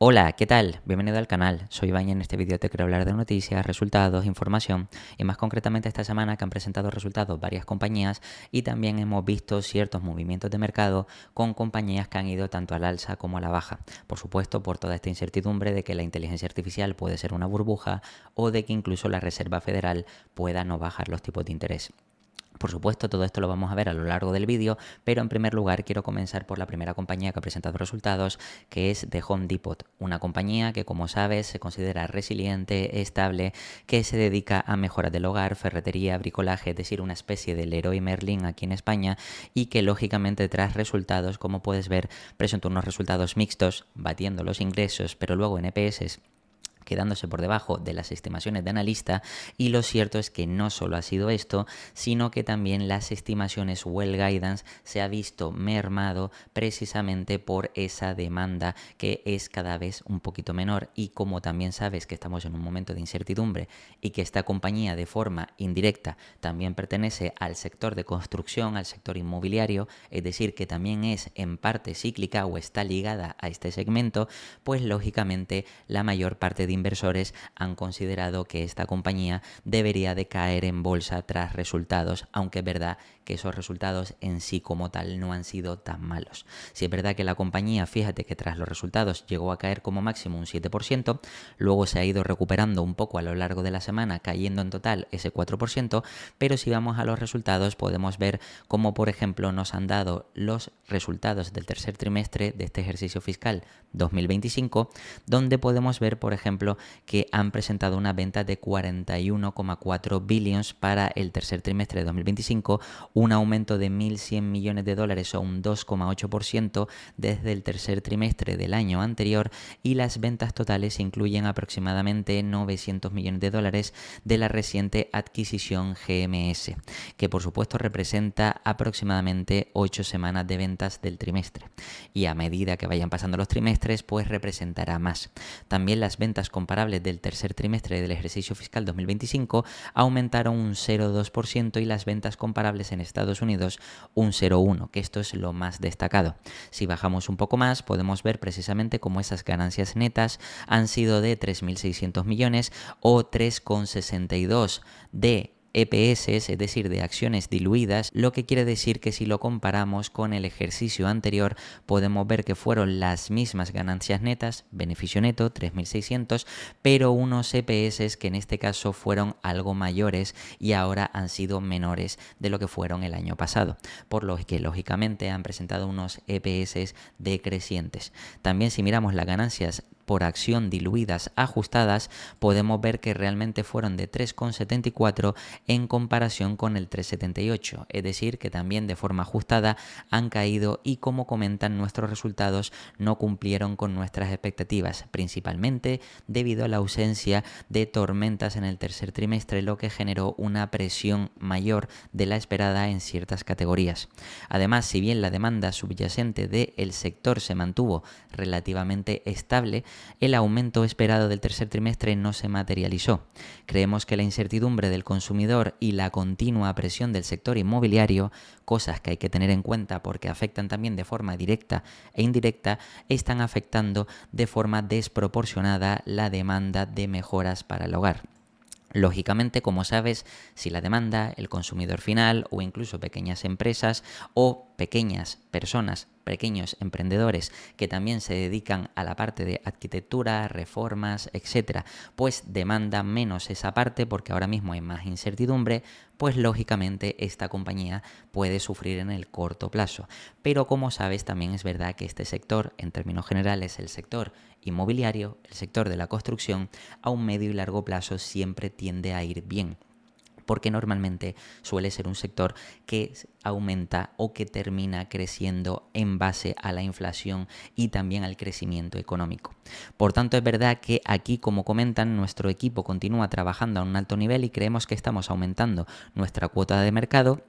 Hola, ¿qué tal? Bienvenido al canal. Soy Iván y en este vídeo te quiero hablar de noticias, resultados, información y más concretamente esta semana que han presentado resultados varias compañías y también hemos visto ciertos movimientos de mercado con compañías que han ido tanto al alza como a la baja. Por supuesto, por toda esta incertidumbre de que la inteligencia artificial puede ser una burbuja o de que incluso la Reserva Federal pueda no bajar los tipos de interés. Por supuesto, todo esto lo vamos a ver a lo largo del vídeo, pero en primer lugar quiero comenzar por la primera compañía que ha presentado resultados, que es The Home Depot, una compañía que, como sabes, se considera resiliente, estable, que se dedica a mejoras del hogar, ferretería, bricolaje, es decir, una especie de Leroy Merlin aquí en España y que lógicamente tras resultados, como puedes ver, presentó unos resultados mixtos, batiendo los ingresos, pero luego en EPS quedándose por debajo de las estimaciones de analista, y lo cierto es que no solo ha sido esto, sino que también las estimaciones o el guidance se ha visto mermado precisamente por esa demanda que es cada vez un poquito menor, y como también sabes que estamos en un momento de incertidumbre y que esta compañía de forma indirecta también pertenece al sector de construcción, al sector inmobiliario, es decir, que también es en parte cíclica o está ligada a este segmento, pues lógicamente la mayor parte de inversores han considerado que esta compañía debería de caer en bolsa tras resultados, aunque es verdad que esos resultados en sí como tal no han sido tan malos. Si es verdad que la compañía, fíjate que tras los resultados llegó a caer como máximo un 7%, luego se ha ido recuperando un poco a lo largo de la semana, cayendo en total ese 4%, pero si vamos a los resultados podemos ver cómo, por ejemplo, nos han dado los resultados del tercer trimestre de este ejercicio fiscal 2025, donde podemos ver, por ejemplo, que han presentado una venta de 41,4 billions para el tercer trimestre de 2025, un aumento de 1.100 millones de dólares o un 2,8% desde el tercer trimestre del año anterior, y las ventas totales incluyen aproximadamente 900 millones de dólares de la reciente adquisición GMS, que por supuesto representa aproximadamente 8 semanas de ventas del trimestre, y a medida que vayan pasando los trimestres pues representará más. También las ventas comparables del tercer trimestre del ejercicio fiscal 2025 aumentaron un 0,2% y las ventas comparables en Estados Unidos un 0,1%, que esto es lo más destacado. Si bajamos un poco más podemos ver precisamente cómo esas ganancias netas han sido de 3.600 millones o 3,62 de EPS, es decir, de acciones diluidas, lo que quiere decir que si lo comparamos con el ejercicio anterior podemos ver que fueron las mismas ganancias netas, beneficio neto 3.600, pero unos EPS que en este caso fueron algo mayores y ahora han sido menores de lo que fueron el año pasado, por lo que lógicamente han presentado unos EPS decrecientes. También si miramos las ganancias por acción diluidas ajustadas, podemos ver que realmente fueron de 3,74 en comparación con el 3,78, es decir, que también de forma ajustada han caído y, como comentan, nuestros resultados no cumplieron con nuestras expectativas, principalmente debido a la ausencia de tormentas en el tercer trimestre, lo que generó una presión mayor de la esperada en ciertas categorías. Además, si bien la demanda subyacente del sector se mantuvo relativamente estable, el aumento esperado del tercer trimestre no se materializó. Creemos que la incertidumbre del consumidor y la continua presión del sector inmobiliario, cosas que hay que tener en cuenta porque afectan también de forma directa e indirecta, están afectando de forma desproporcionada la demanda de mejoras para el hogar. Lógicamente, como sabes, si la demanda, el consumidor final o incluso pequeñas empresas o pequeñas personas, pequeños emprendedores que también se dedican a la parte de arquitectura, reformas, etcétera, pues demandan menos esa parte porque ahora mismo hay más incertidumbre, pues lógicamente esta compañía puede sufrir en el corto plazo. Pero como sabes, también es verdad que este sector, en términos generales, el sector inmobiliario, el sector de la construcción, a un medio y largo plazo siempre tiende a ir bien, porque normalmente suele ser un sector que aumenta o que termina creciendo en base a la inflación y también al crecimiento económico. Por tanto, es verdad que aquí, como comentan, nuestro equipo continúa trabajando a un alto nivel y creemos que estamos aumentando nuestra cuota de mercado,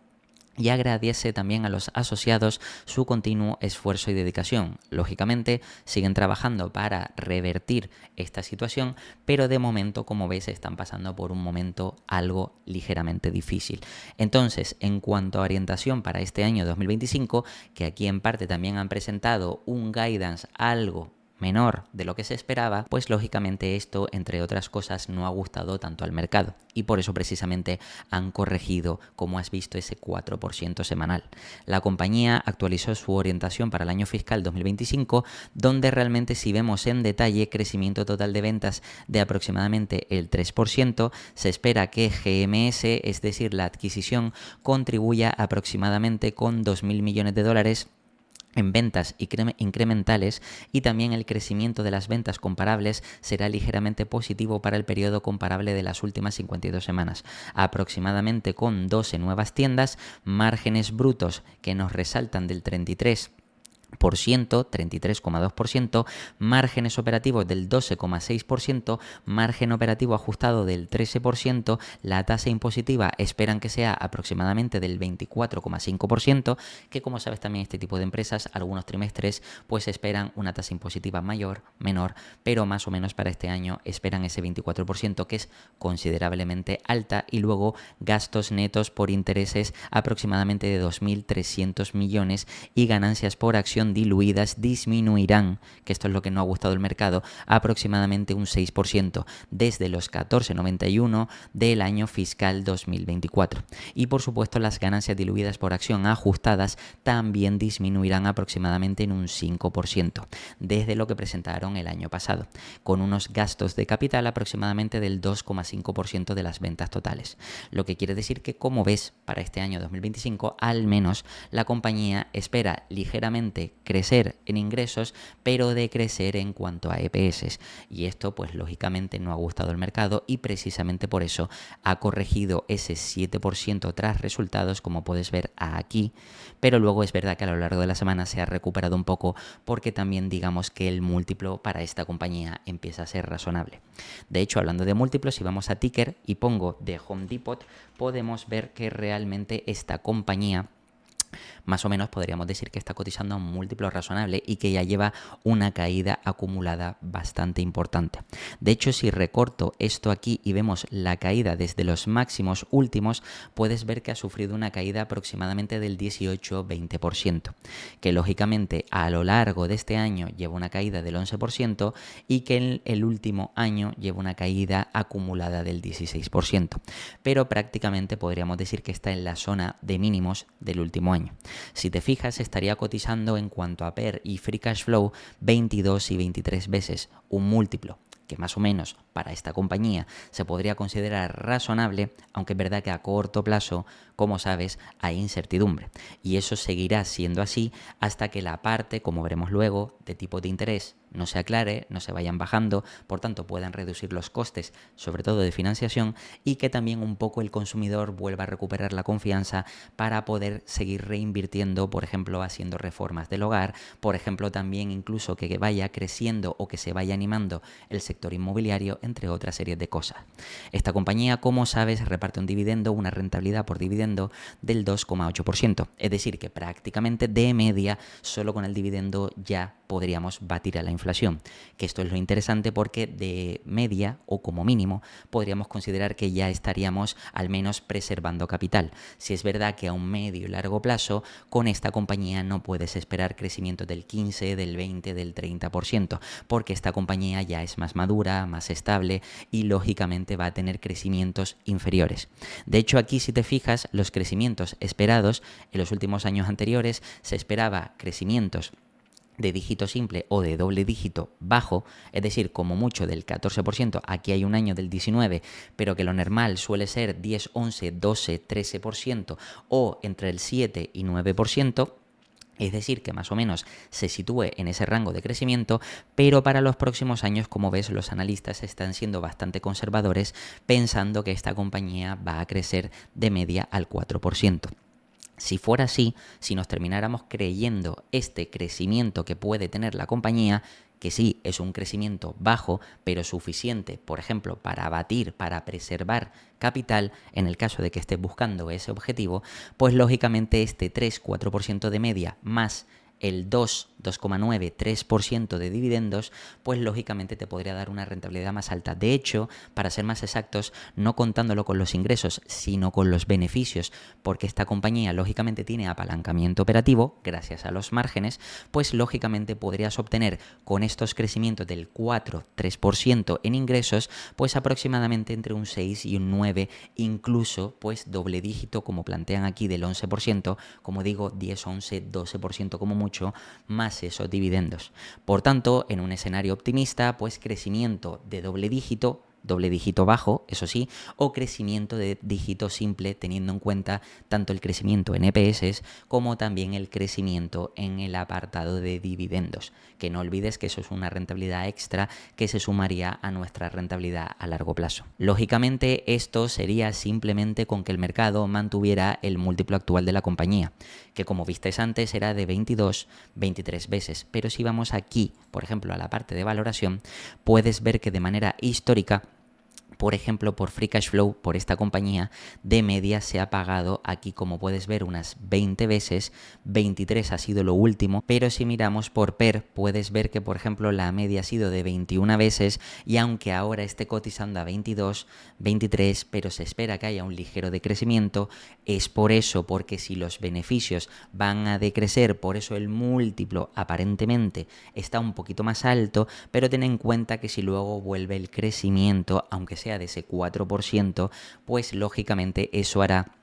y agradece también a los asociados su continuo esfuerzo y dedicación. Lógicamente siguen trabajando para revertir esta situación, pero de momento, como ves, están pasando por un momento algo ligeramente difícil. Entonces, en cuanto a orientación para este año 2025, que aquí en parte también han presentado un guidance algo menor de lo que se esperaba, pues lógicamente esto, entre otras cosas, no ha gustado tanto al mercado y por eso precisamente han corregido, como has visto, ese 4% semanal. La compañía actualizó su orientación para el año fiscal 2025, donde realmente, si vemos en detalle, crecimiento total de ventas de aproximadamente el 3%, se espera que GMS, es decir, la adquisición, contribuya aproximadamente con 2.000 millones de dólares en ventas incrementales, y también el crecimiento de las ventas comparables será ligeramente positivo para el periodo comparable de las últimas 52 semanas, aproximadamente con 12 nuevas tiendas, márgenes brutos que nos resaltan del 33,2%, márgenes operativos del 12,6%, margen operativo ajustado del 13%, la tasa impositiva esperan que sea aproximadamente del 24,5%, que como sabes también este tipo de empresas, algunos trimestres pues esperan una tasa impositiva mayor, menor, pero más o menos para este año esperan ese 24%, que es considerablemente alta, y luego gastos netos por intereses aproximadamente de 2.300 millones y ganancias por acción diluidas disminuirán, que esto es lo que no ha gustado al mercado, aproximadamente un 6% desde los 14,91 del año fiscal 2024. Y por supuesto las ganancias diluidas por acción ajustadas también disminuirán aproximadamente en un 5% desde lo que presentaron el año pasado, con unos gastos de capital aproximadamente del 2,5% de las ventas totales. Lo que quiere decir que, como ves, para este año 2025 al menos la compañía espera ligeramente crecer en ingresos, pero decrecer en cuanto a EPS. Y esto pues lógicamente no ha gustado al mercado, y precisamente por eso ha corregido ese 7% tras resultados, como puedes ver aquí. Pero luego es verdad que a lo largo de la semana se ha recuperado un poco, porque también digamos que el múltiplo para esta compañía empieza a ser razonable. De hecho, hablando de múltiplos, si vamos a ticker y pongo de Home Depot, podemos ver que realmente esta compañía más o menos podríamos decir que está cotizando a un múltiplo razonable y que ya lleva una caída acumulada bastante importante. De hecho, si recorto esto aquí y vemos la caída desde los máximos últimos, puedes ver que ha sufrido una caída aproximadamente del 18-20%, que lógicamente a lo largo de este año lleva una caída del 11% y que en el último año lleva una caída acumulada del 16%, pero prácticamente podríamos decir que está en la zona de mínimos del último año. Si te fijas, estaría cotizando en cuanto a PER y Free Cash Flow 22 y 23 veces, un múltiplo que más o menos para esta compañía se podría considerar razonable, aunque es verdad que a corto plazo, como sabes, hay incertidumbre. Y eso seguirá siendo así hasta que la parte, como veremos luego, de tipo de interés no se aclare, no se vayan bajando, por tanto puedan reducir los costes, sobre todo de financiación, y que también un poco el consumidor vuelva a recuperar la confianza para poder seguir reinvirtiendo, por ejemplo, haciendo reformas del hogar, por ejemplo, también incluso que vaya creciendo o que se vaya animando el sector inmobiliario, entre otras series de cosas. Esta compañía, como sabes, reparte un dividendo, una rentabilidad por dividendo del 2,8%, es decir, que prácticamente de media, solo con el dividendo ya podríamos batir a la inflación, que esto es lo interesante, porque de media o como mínimo podríamos considerar que ya estaríamos al menos preservando capital. Si es verdad que a un medio y largo plazo con esta compañía no puedes esperar crecimiento del 15, del 20, del 30%, porque esta compañía ya es más madura, más estable y lógicamente va a tener crecimientos inferiores. De hecho, aquí si te fijas, los crecimientos esperados en los últimos años anteriores se esperaba crecimientos de dígito simple o de doble dígito bajo, es decir, como mucho del 14%, aquí hay un año del 19%, pero que lo normal suele ser 10, 11, 12, 13% o entre el 7 y 9%. Es decir, que más o menos se sitúe en ese rango de crecimiento, pero para los próximos años, como ves, los analistas están siendo bastante conservadores, pensando que esta compañía va a crecer de media al 4%. Si fuera así, si nos termináramos creyendo este crecimiento que puede tener la compañía, que sí es un crecimiento bajo, pero suficiente, por ejemplo, para abatir, para preservar capital, en el caso de que estés buscando ese objetivo, pues lógicamente este 3-4% de media más el 2 2,9, 3% de dividendos, pues lógicamente te podría dar una rentabilidad más alta. De hecho, para ser más exactos, no contándolo con los ingresos, sino con los beneficios, porque esta compañía lógicamente tiene apalancamiento operativo gracias a los márgenes, pues lógicamente podrías obtener con estos crecimientos del 4-3% en ingresos, pues aproximadamente entre un 6 y un 9, incluso pues doble dígito como plantean aquí del 11%, como digo 10, 11, 12% como mucho, más esos dividendos. Por tanto, en un escenario optimista, pues crecimiento de doble dígito bajo, eso sí, o crecimiento de dígito simple, teniendo en cuenta tanto el crecimiento en EPS como también el crecimiento en el apartado de dividendos. Que no olvides que eso es una rentabilidad extra que se sumaría a nuestra rentabilidad a largo plazo. Lógicamente, esto sería simplemente con que el mercado mantuviera el múltiplo actual de la compañía, que como visteis antes era de 22, 23 veces. Pero si vamos aquí, por ejemplo, a la parte de valoración, puedes ver que de manera histórica, por ejemplo, por Free Cash Flow, por esta compañía, de media se ha pagado aquí, como puedes ver, unas 20 veces, 23 ha sido lo último, pero si miramos por PER, puedes ver que, por ejemplo, la media ha sido de 21 veces y aunque ahora esté cotizando a 22, 23, pero se espera que haya un ligero decrecimiento, es por eso, porque si los beneficios van a decrecer, por eso el múltiplo aparentemente está un poquito más alto, pero ten en cuenta que si luego vuelve el crecimiento, aunque sea de ese 4%, pues lógicamente eso hará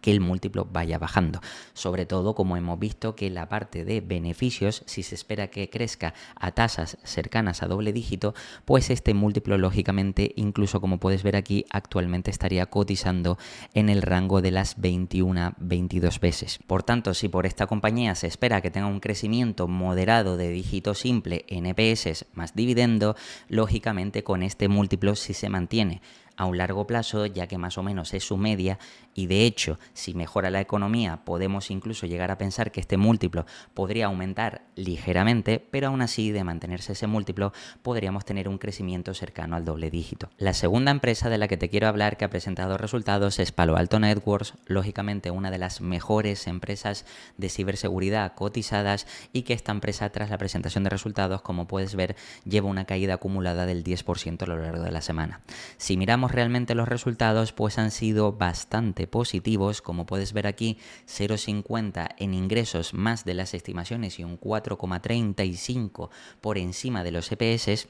que el múltiplo vaya bajando. Sobre todo, como hemos visto, que la parte de beneficios, si se espera que crezca a tasas cercanas a doble dígito, pues este múltiplo lógicamente, incluso como puedes ver aquí, actualmente estaría cotizando en el rango de las 21-22 veces. Por tanto, si por esta compañía se espera que tenga un crecimiento moderado de dígito simple en EPS más dividendo, lógicamente con este múltiplo si se mantiene a un largo plazo, ya que más o menos es su media, y de hecho, si mejora la economía, podemos incluso llegar a pensar que este múltiplo podría aumentar ligeramente, pero aún así, de mantenerse ese múltiplo, podríamos tener un crecimiento cercano al doble dígito. La segunda empresa de la que te quiero hablar que ha presentado resultados es Palo Alto Networks, lógicamente una de las mejores empresas de ciberseguridad cotizadas, y que esta empresa, tras la presentación de resultados, como puedes ver, lleva una caída acumulada del 10% a lo largo de la semana. Si miramos realmente los resultados, pues han sido bastante positivos, como puedes ver aquí, 0,50 en ingresos más de las estimaciones y un 4,35 por encima de los EPS.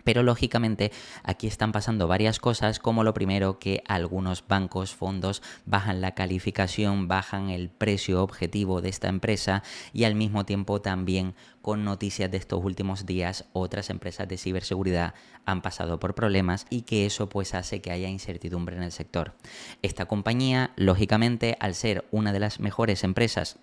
Pero lógicamente aquí están pasando varias cosas, como lo primero, que algunos bancos, fondos bajan la calificación, bajan el precio objetivo de esta empresa, y al mismo tiempo también con noticias de estos últimos días otras empresas de ciberseguridad han pasado por problemas y que eso pues hace que haya incertidumbre en el sector. Esta compañía, lógicamente, al ser una de las mejores empresas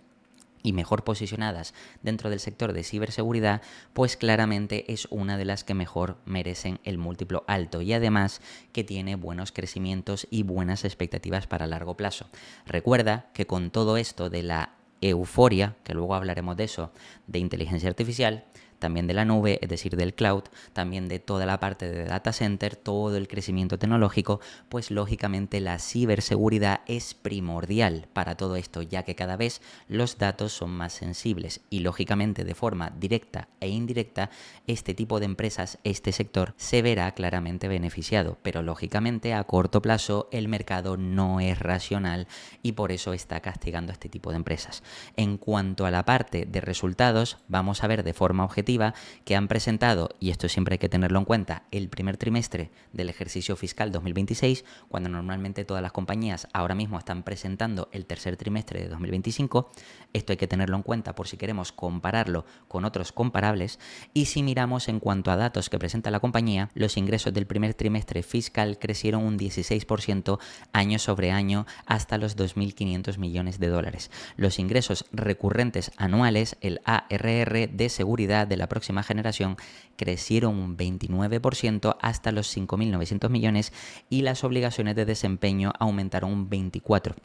y mejor posicionadas dentro del sector de ciberseguridad, pues claramente es una de las que mejor merecen el múltiplo alto, y además que tiene buenos crecimientos y buenas expectativas para largo plazo. Recuerda que con todo esto de la euforia, que luego hablaremos de eso, de inteligencia artificial, también de la nube, es decir, del cloud, también de toda la parte de data center, todo el crecimiento tecnológico, pues lógicamente la ciberseguridad es primordial para todo esto, ya que cada vez los datos son más sensibles y lógicamente de forma directa e indirecta este tipo de empresas, este sector, se verá claramente beneficiado, pero lógicamente a corto plazo el mercado no es racional y por eso está castigando a este tipo de empresas. En cuanto a la parte de resultados, vamos a ver de forma objetiva que han presentado, y esto siempre hay que tenerlo en cuenta, el primer trimestre del ejercicio fiscal 2026, cuando normalmente todas las compañías ahora mismo están presentando el tercer trimestre de 2025. Esto hay que tenerlo en cuenta por si queremos compararlo con otros comparables. Y si miramos en cuanto a datos que presenta la compañía, los ingresos del primer trimestre fiscal crecieron un 16% año sobre año hasta los 2.500 millones de dólares. Los ingresos recurrentes anuales, el ARR de seguridad de la próxima generación, crecieron un 29% hasta los 5.900 millones y las obligaciones de desempeño aumentaron un 24%.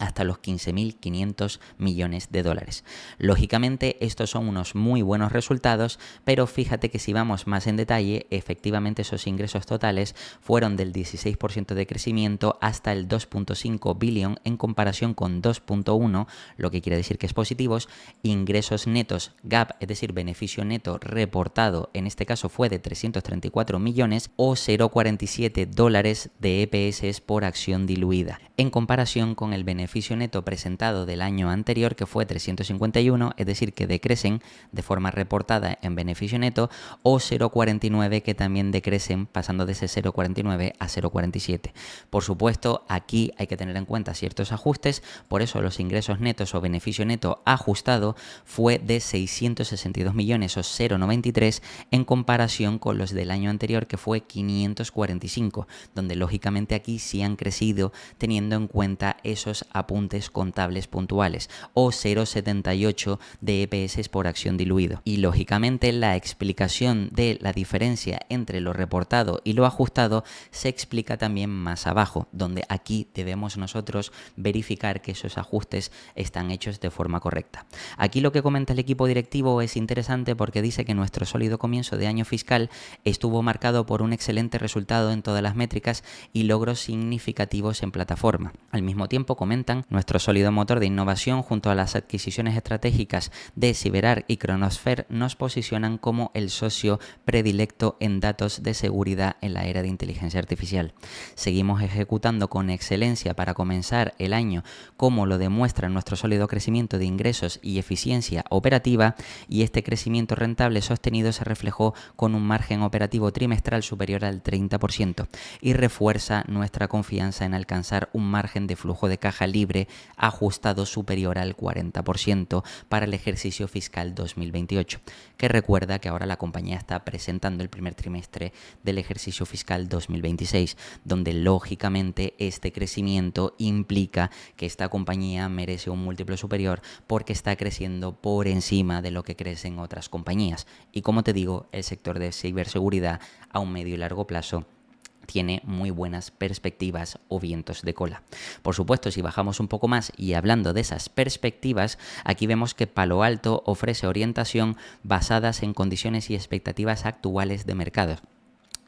hasta los 15.500 millones de dólares. Lógicamente, estos son unos muy buenos resultados, pero fíjate que si vamos más en detalle, efectivamente esos ingresos totales fueron del 16% de crecimiento hasta el 2.5 billón en comparación con 2.1, lo que quiere decir que es positivos. Ingresos netos GAAP, es decir, beneficio neto reportado, en este caso fue de 334 millones o 0,47 dólares de EPS por acción diluida, en comparación con el beneficio neto presentado del año anterior, que fue 351, es decir, que decrecen de forma reportada en beneficio neto, o 0,49, que también decrecen pasando de ese 0,49 a 0,47. Por supuesto, aquí hay que tener en cuenta ciertos ajustes, por eso los ingresos netos o beneficio neto ajustado fue de 662 millones o 0,93 en comparación con los del año anterior, que fue 545, donde lógicamente aquí sí han crecido teniendo en cuenta esos apuntes contables puntuales, o 0,78 de EPS por acción diluido. Y lógicamente la explicación de la diferencia entre lo reportado y lo ajustado se explica también más abajo, donde aquí debemos nosotros verificar que esos ajustes están hechos de forma correcta. Aquí lo que comenta el equipo directivo es interesante porque dice que nuestro sólido comienzo de año fiscal estuvo marcado por un excelente resultado en todas las métricas y logros significativos en plataforma. Al mismo tiempo comentan: nuestro sólido motor de innovación junto a las adquisiciones estratégicas de CyberArk y Chronosphere nos posicionan como el socio predilecto en datos de seguridad en la era de inteligencia artificial. Seguimos ejecutando con excelencia para comenzar el año, como lo demuestra nuestro sólido crecimiento de ingresos y eficiencia operativa, y este crecimiento rentable sostenido se reflejó con un margen operativo trimestral superior al 30% y refuerza nuestra confianza en alcanzar un margen de flujo de caja libre ajustado superior al 40% para el ejercicio fiscal 2028, que recuerda que ahora la compañía está presentando el primer trimestre del ejercicio fiscal 2026, donde lógicamente este crecimiento implica que esta compañía merece un múltiplo superior porque está creciendo por encima de lo que crecen otras compañías. Y como te digo, el sector de ciberseguridad a un medio y largo plazo tiene muy buenas perspectivas o vientos de cola. Por supuesto, si bajamos un poco más y hablando de esas perspectivas, aquí vemos que Palo Alto ofrece orientación basadas en condiciones y expectativas actuales de mercado.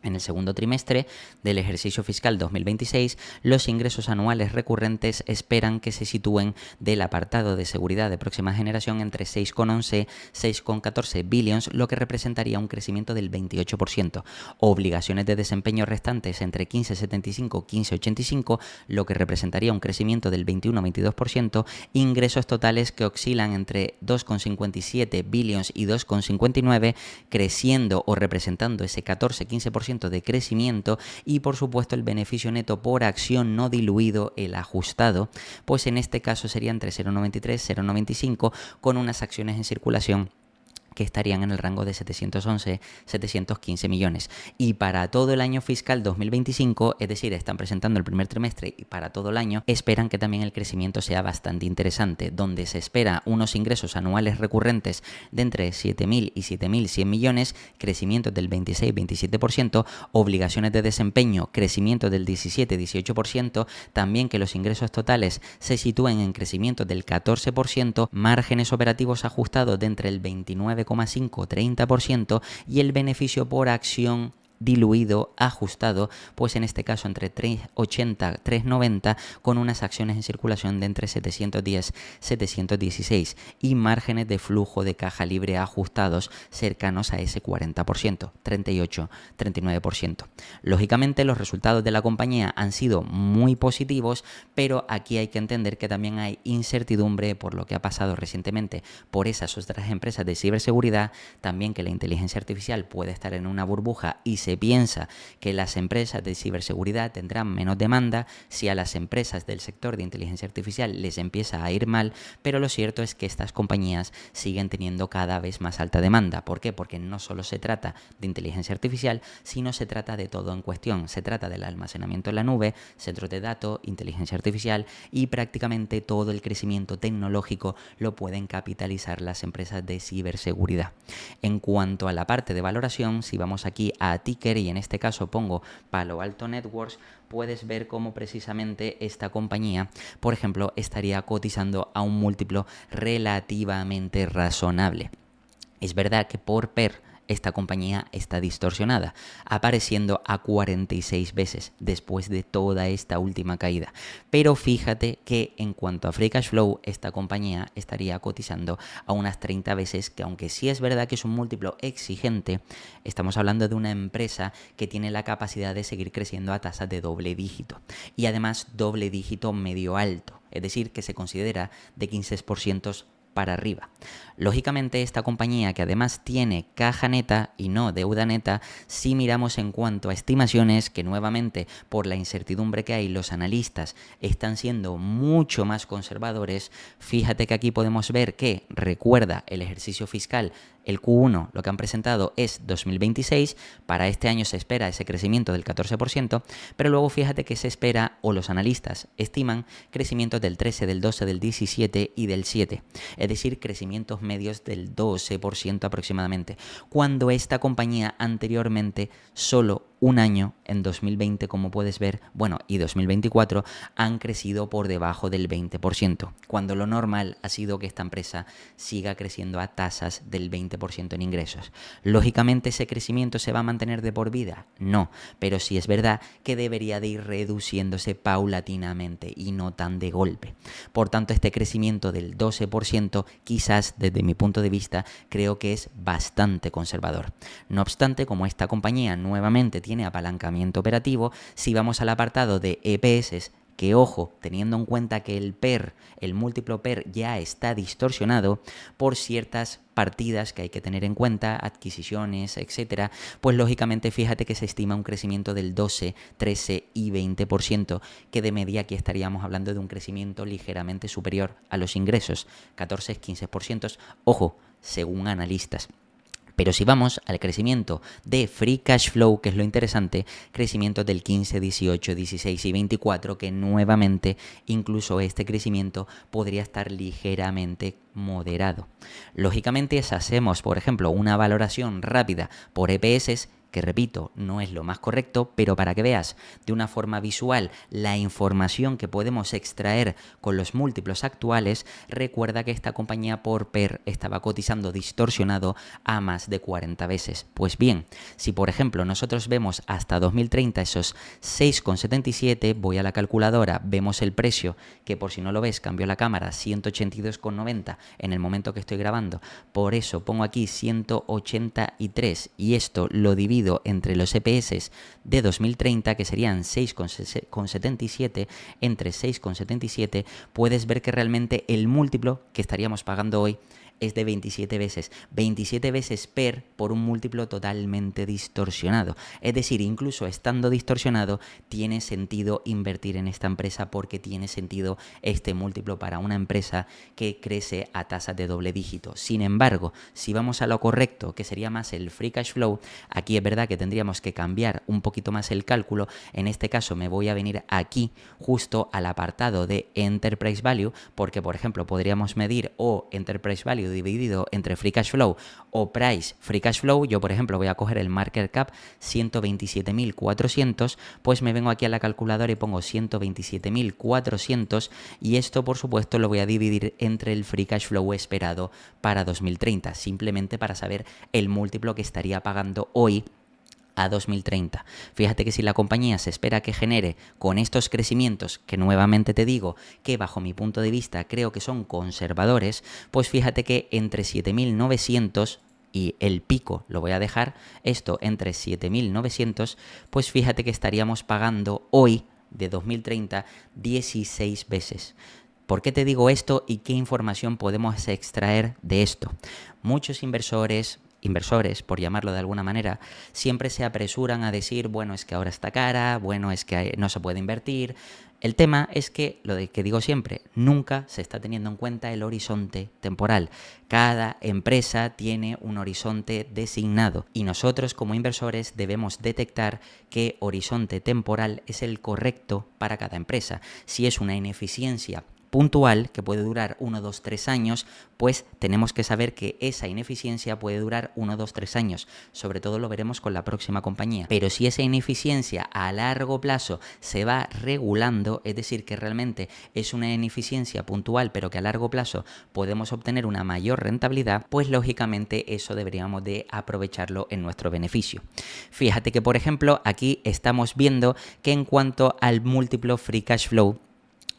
En el segundo trimestre del ejercicio fiscal 2026, los ingresos anuales recurrentes esperan que se sitúen del apartado de seguridad de próxima generación entre 6,11 y 6,14 billions, lo que representaría un crecimiento del 28%. Obligaciones de desempeño restantes entre 15,75 y 15,85, lo que representaría un crecimiento del 21-22%. Ingresos totales que oscilan entre 2,57 billions y 2,59, creciendo o representando ese 14-15% de crecimiento. Y por supuesto el beneficio neto por acción no diluido, el ajustado, pues en este caso sería entre 0,93 y 0,95, con unas acciones en circulación que estarían en el rango de 711-715 millones. Y para todo el año fiscal 2025, es decir, están presentando el primer trimestre y para todo el año, esperan que también el crecimiento sea bastante interesante, donde se espera unos ingresos anuales recurrentes de entre 7.000 y 7.100 millones, crecimiento del 26-27%, obligaciones de desempeño, crecimiento del 17-18%, también que los ingresos totales se sitúen en crecimiento del 14%, márgenes operativos ajustados de entre el 29,5-30% y el beneficio por acción diluido, ajustado, pues en este caso entre 3,80 y 3,90, con unas acciones en circulación de entre 710 y 716 y márgenes de flujo de caja libre ajustados cercanos a ese 40%, 38-39%. Lógicamente los resultados de la compañía han sido muy positivos, pero aquí hay que entender que también hay incertidumbre por lo que ha pasado recientemente por esas otras empresas de ciberseguridad, también que la inteligencia artificial puede estar en una burbuja y se piensa que las empresas de ciberseguridad tendrán menos demanda si a las empresas del sector de inteligencia artificial les empieza a ir mal, pero lo cierto es que estas compañías siguen teniendo cada vez más alta demanda. ¿Por qué? Porque no solo se trata de inteligencia artificial, sino se trata de todo en cuestión. Se trata del almacenamiento en la nube, centros de datos, inteligencia artificial, y prácticamente todo el crecimiento tecnológico lo pueden capitalizar las empresas de ciberseguridad. En cuanto a la parte de valoración, si vamos aquí a ticker y en este caso pongo Palo Alto Networks, puedes ver cómo precisamente esta compañía, por ejemplo, estaría cotizando a un múltiplo relativamente razonable. Es verdad que por PER esta compañía está distorsionada, apareciendo a 46 veces después de toda esta última caída. Pero fíjate que en cuanto a Free Cash Flow, esta compañía estaría cotizando a unas 30 veces, que aunque sí es verdad que es un múltiplo exigente, estamos hablando de una empresa que tiene la capacidad de seguir creciendo a tasas de doble dígito. Y además doble dígito medio alto, es decir, que se considera de 15% para arriba. Lógicamente, esta compañía, que además tiene caja neta y no deuda neta, si miramos en cuanto a estimaciones, que nuevamente por la incertidumbre que hay, los analistas están siendo mucho más conservadores, fíjate que aquí podemos ver que, recuerda, el ejercicio fiscal, el Q1, lo que han presentado es 2026, para este año se espera ese crecimiento del 14%, pero luego fíjate que se espera, o los analistas estiman, crecimientos del 13, del 12, del 17 y del 7, es decir, crecimientos medios del 12% aproximadamente, cuando esta compañía anteriormente solo un año, en 2020, como puedes ver, bueno, y 2024, han crecido por debajo del 20%, cuando lo normal ha sido que esta empresa siga creciendo a tasas del 20% en ingresos. Lógicamente, ¿ese crecimiento se va a mantener de por vida? No, pero sí es verdad que debería de ir reduciéndose paulatinamente y no tan de golpe. Por tanto, este crecimiento del 12%, quizás desde mi punto de vista, creo que es bastante conservador. No obstante, como esta compañía nuevamente tiene apalancamiento operativo, si vamos al apartado de EPS, que ojo, teniendo en cuenta que el PER, el múltiplo PER ya está distorsionado por ciertas partidas que hay que tener en cuenta, adquisiciones, etcétera, pues lógicamente fíjate que se estima un crecimiento del 12, 13 y 20%, que de media aquí estaríamos hablando de un crecimiento ligeramente superior a los ingresos, 14, 15%, ojo, según analistas. Pero si vamos al crecimiento de Free Cash Flow, que es lo interesante, crecimiento del 15, 18, 16 y 24, que nuevamente incluso este crecimiento podría estar ligeramente moderado. Lógicamente, si hacemos, por ejemplo, una valoración rápida por EPS, que repito, no es lo más correcto, pero para que veas de una forma visual la información que podemos extraer con los múltiplos actuales, recuerda que esta compañía por PER estaba cotizando distorsionado a más de 40 veces. Pues bien, si por ejemplo nosotros vemos hasta 2030 esos 6,77, voy a la calculadora, vemos el precio, que por si no lo ves, cambio la cámara, 182,90 en el momento que estoy grabando, por eso pongo aquí 183 y esto lo divido entre los EPS de 2030, que serían 6,77, entre 6,77 puedes ver que realmente el múltiplo que estaríamos pagando hoy es de 27 veces. 27 veces PER por un múltiplo totalmente distorsionado. Es decir, incluso estando distorsionado, tiene sentido invertir en esta empresa porque tiene sentido este múltiplo para una empresa que crece a tasas de doble dígito. Sin embargo, si vamos a lo correcto, que sería más el Free Cash Flow, aquí es verdad que tendríamos que cambiar un poquito más el cálculo. En este caso me voy a venir aquí justo al apartado de Enterprise Value, porque por ejemplo podríamos medir o Enterprise Value dividido entre Free Cash Flow o Price Free Cash Flow. Yo por ejemplo voy a coger el Market Cap 127.400, pues me vengo aquí a la calculadora y pongo 127.400 y esto por supuesto lo voy a dividir entre el Free Cash Flow esperado para 2030, simplemente para saber el múltiplo que estaría pagando hoy a 2030. Fíjate que si la compañía se espera que genere con estos crecimientos, que nuevamente te digo que bajo mi punto de vista creo que son conservadores, pues fíjate que entre 7.900 y el pico lo voy a dejar esto entre 7.900, pues fíjate que estaríamos pagando hoy de 2030 16 veces. ¿Por qué te digo esto y qué información podemos extraer de esto? Muchos inversores, por llamarlo de alguna manera, siempre se apresuran a decir, bueno, es que ahora está cara, bueno, es que no se puede invertir. El tema es que, lo de que digo siempre, nunca se está teniendo en cuenta el horizonte temporal. Cada empresa tiene un horizonte designado y nosotros como inversores debemos detectar qué horizonte temporal es el correcto para cada empresa. Si es una ineficiencia puntual que puede durar 1, 2, 3 años, pues tenemos que saber que esa ineficiencia puede durar 1, 2, 3 años. Sobre todo lo veremos con la próxima compañía. Pero si esa ineficiencia a largo plazo se va regulando, es decir, que realmente es una ineficiencia puntual, pero que a largo plazo podemos obtener una mayor rentabilidad, pues lógicamente eso deberíamos de aprovecharlo en nuestro beneficio. Fíjate que, por ejemplo, aquí estamos viendo que en cuanto al múltiplo free cash flow,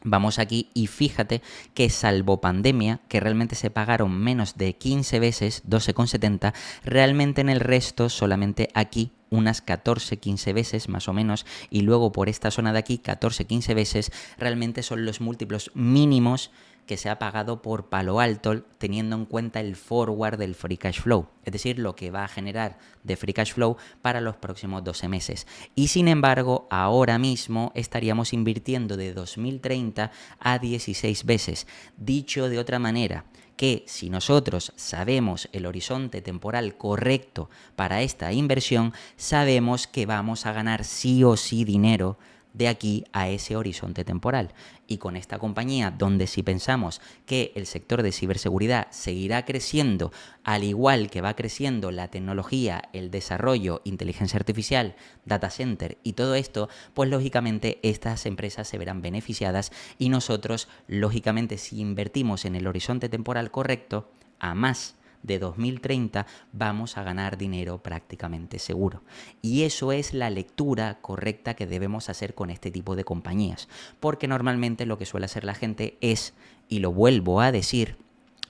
vamos aquí y fíjate que salvo pandemia, que realmente se pagaron menos de 15 veces, 12,70, realmente en el resto solamente aquí unas 14, 15 veces más o menos, y luego por esta zona de aquí 14, 15 veces, realmente son los múltiplos mínimos que se ha pagado por Palo Alto teniendo en cuenta el forward del free cash flow, es decir, lo que va a generar de free cash flow para los próximos 12 meses. Y sin embargo, ahora mismo estaríamos invirtiendo de 2030 a 16 veces. Dicho de otra manera, que si nosotros sabemos el horizonte temporal correcto para esta inversión, sabemos que vamos a ganar sí o sí dinero de aquí a ese horizonte temporal. Y con esta compañía, donde si pensamos que el sector de ciberseguridad seguirá creciendo, al igual que va creciendo la tecnología, el desarrollo, inteligencia artificial, data center y todo esto, pues lógicamente estas empresas se verán beneficiadas y nosotros, lógicamente, si invertimos en el horizonte temporal correcto, a más de 2030 vamos a ganar dinero prácticamente seguro. Y eso es la lectura correcta que debemos hacer con este tipo de compañías. Porque normalmente lo que suele hacer la gente es, y lo vuelvo a decir,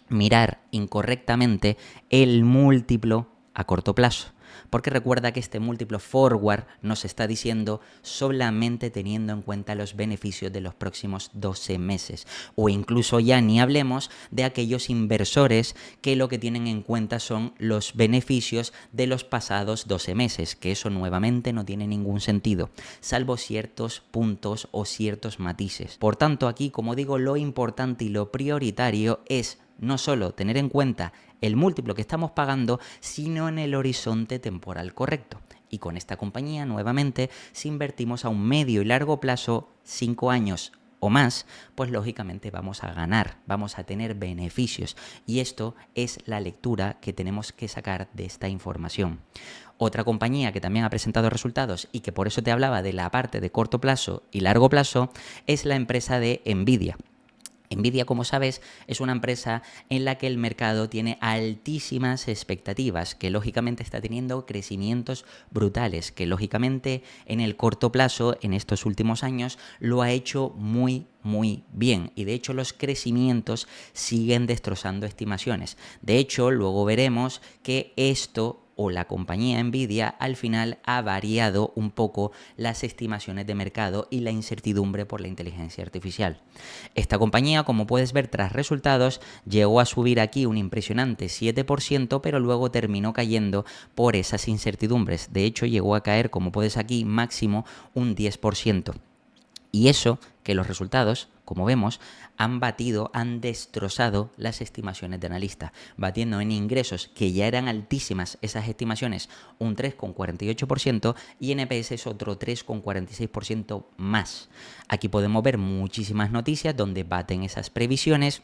mirar incorrectamente el múltiplo a corto plazo. Porque recuerda que este múltiplo forward nos está diciendo solamente teniendo en cuenta los beneficios de los próximos 12 meses. O incluso ya ni hablemos de aquellos inversores que lo que tienen en cuenta son los beneficios de los pasados 12 meses, que eso nuevamente no tiene ningún sentido, salvo ciertos puntos o ciertos matices. Por tanto, aquí, como digo, lo importante y lo prioritario es no solo tener en cuenta el múltiplo que estamos pagando, sino en el horizonte temporal correcto. Y con esta compañía, nuevamente, si invertimos a un medio y largo plazo, 5 años o más, pues lógicamente vamos a ganar, vamos a tener beneficios. Y esto es la lectura que tenemos que sacar de esta información. Otra compañía que también ha presentado resultados y que por eso te hablaba de la parte de corto plazo y largo plazo es la empresa de Nvidia. Nvidia, como sabes, es una empresa en la que el mercado tiene altísimas expectativas, que lógicamente está teniendo crecimientos brutales, que lógicamente en el corto plazo, en estos últimos años, lo ha hecho muy bien, y de hecho los crecimientos siguen destrozando estimaciones. De hecho, luego veremos que esto o la compañía Nvidia al final ha variado un poco las estimaciones de mercado y la incertidumbre por la inteligencia artificial. Esta compañía, como puedes ver tras resultados, llegó a subir aquí un impresionante 7%, pero luego terminó cayendo por esas incertidumbres. De hecho, llegó a caer, como puedes aquí, máximo un 10%. Y eso, que los resultados, como vemos, han destrozado las estimaciones de analistas, batiendo en ingresos que ya eran altísimas esas estimaciones un 3,48% y en EPS otro 3,46% más. Aquí podemos ver muchísimas noticias donde baten esas previsiones.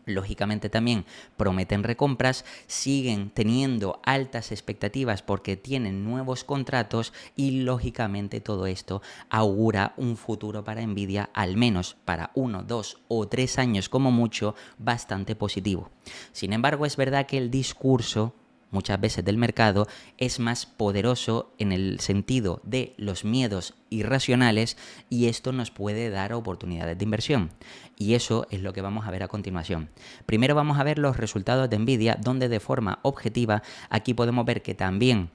Lógicamente también prometen recompras, siguen teniendo altas expectativas porque tienen nuevos contratos y lógicamente todo esto augura un futuro para Nvidia, al menos para 1, 2 o 3 años como mucho, bastante positivo. Sin embargo, es verdad que el discurso muchas veces del mercado es más poderoso en el sentido de los miedos irracionales y esto nos puede dar oportunidades de inversión. Y eso es lo que vamos a ver a continuación. Primero vamos a ver los resultados de Nvidia, donde de forma objetiva aquí podemos ver que también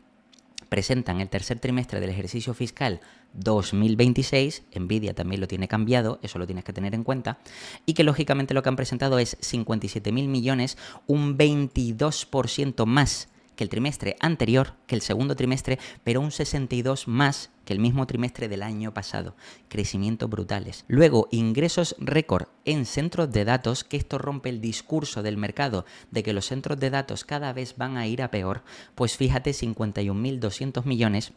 presentan el tercer trimestre del ejercicio fiscal 2026, Nvidia también lo tiene cambiado, eso lo tienes que tener en cuenta, y que lógicamente lo que han presentado es 57.000 millones, un 22% más que el trimestre anterior, que el segundo trimestre, pero un 62 más que el mismo trimestre del año pasado. Crecimientos brutales. Luego, ingresos récord en centros de datos, que esto rompe el discurso del mercado de que los centros de datos cada vez van a ir a peor. Pues fíjate, 51.200 millones,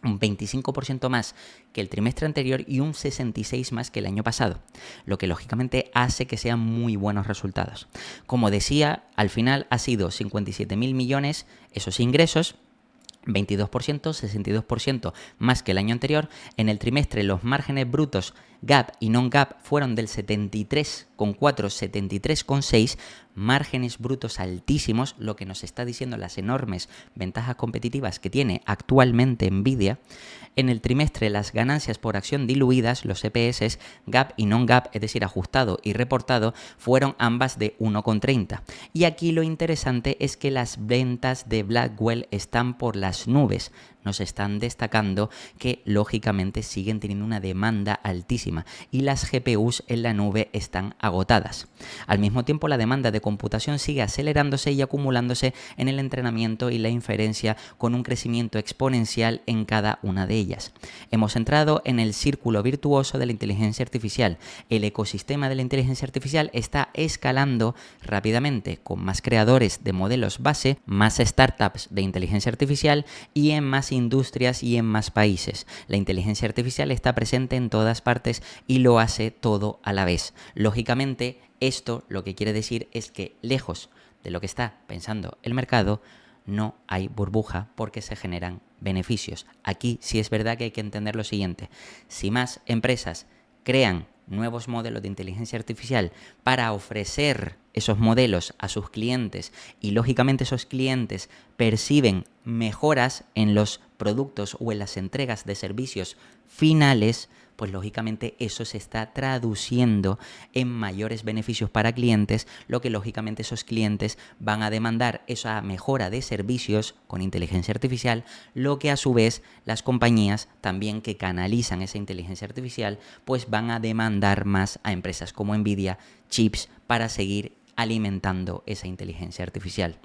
un 25% más que el trimestre anterior y un 66% más que el año pasado, lo que lógicamente hace que sean muy buenos resultados. Como decía, al final ha sido 57.000 millones esos ingresos, 22%, 62% más que el año anterior. En el trimestre los márgenes brutos GAAP y non-GAAP fueron del 73,4, 73,6, márgenes brutos altísimos, lo que nos está diciendo las enormes ventajas competitivas que tiene actualmente Nvidia. En el trimestre las ganancias por acción diluidas, los EPS, GAAP y non-GAAP, es decir, ajustado y reportado, fueron ambas de 1,30. Y aquí lo interesante es que las ventas de Blackwell están por las nubes. Nos están destacando que lógicamente siguen teniendo una demanda altísima y las GPUs en la nube están agotadas. Al mismo tiempo, la demanda de computación sigue acelerándose y acumulándose en el entrenamiento y la inferencia, con un crecimiento exponencial en cada una de ellas. Hemos entrado en el círculo virtuoso de la inteligencia artificial. El ecosistema de la inteligencia artificial está escalando rápidamente, con más creadores de modelos base, más startups de inteligencia artificial y en más industrias y en más países. La inteligencia artificial está presente en todas partes y lo hace todo a la vez. Lógicamente, esto lo que quiere decir es que, lejos de lo que está pensando el mercado, no hay burbuja porque se generan beneficios. Aquí sí es verdad que hay que entender lo siguiente: si más empresas crean nuevos modelos de inteligencia artificial para ofrecer esos modelos a sus clientes y lógicamente esos clientes perciben mejoras en los productos o en las entregas de servicios finales, pues lógicamente eso se está traduciendo en mayores beneficios para clientes, lo que lógicamente esos clientes van a demandar esa mejora de servicios con inteligencia artificial, lo que a su vez las compañías también que canalizan esa inteligencia artificial pues van a demandar más a empresas como Nvidia chips para seguir alimentando esa inteligencia artificial.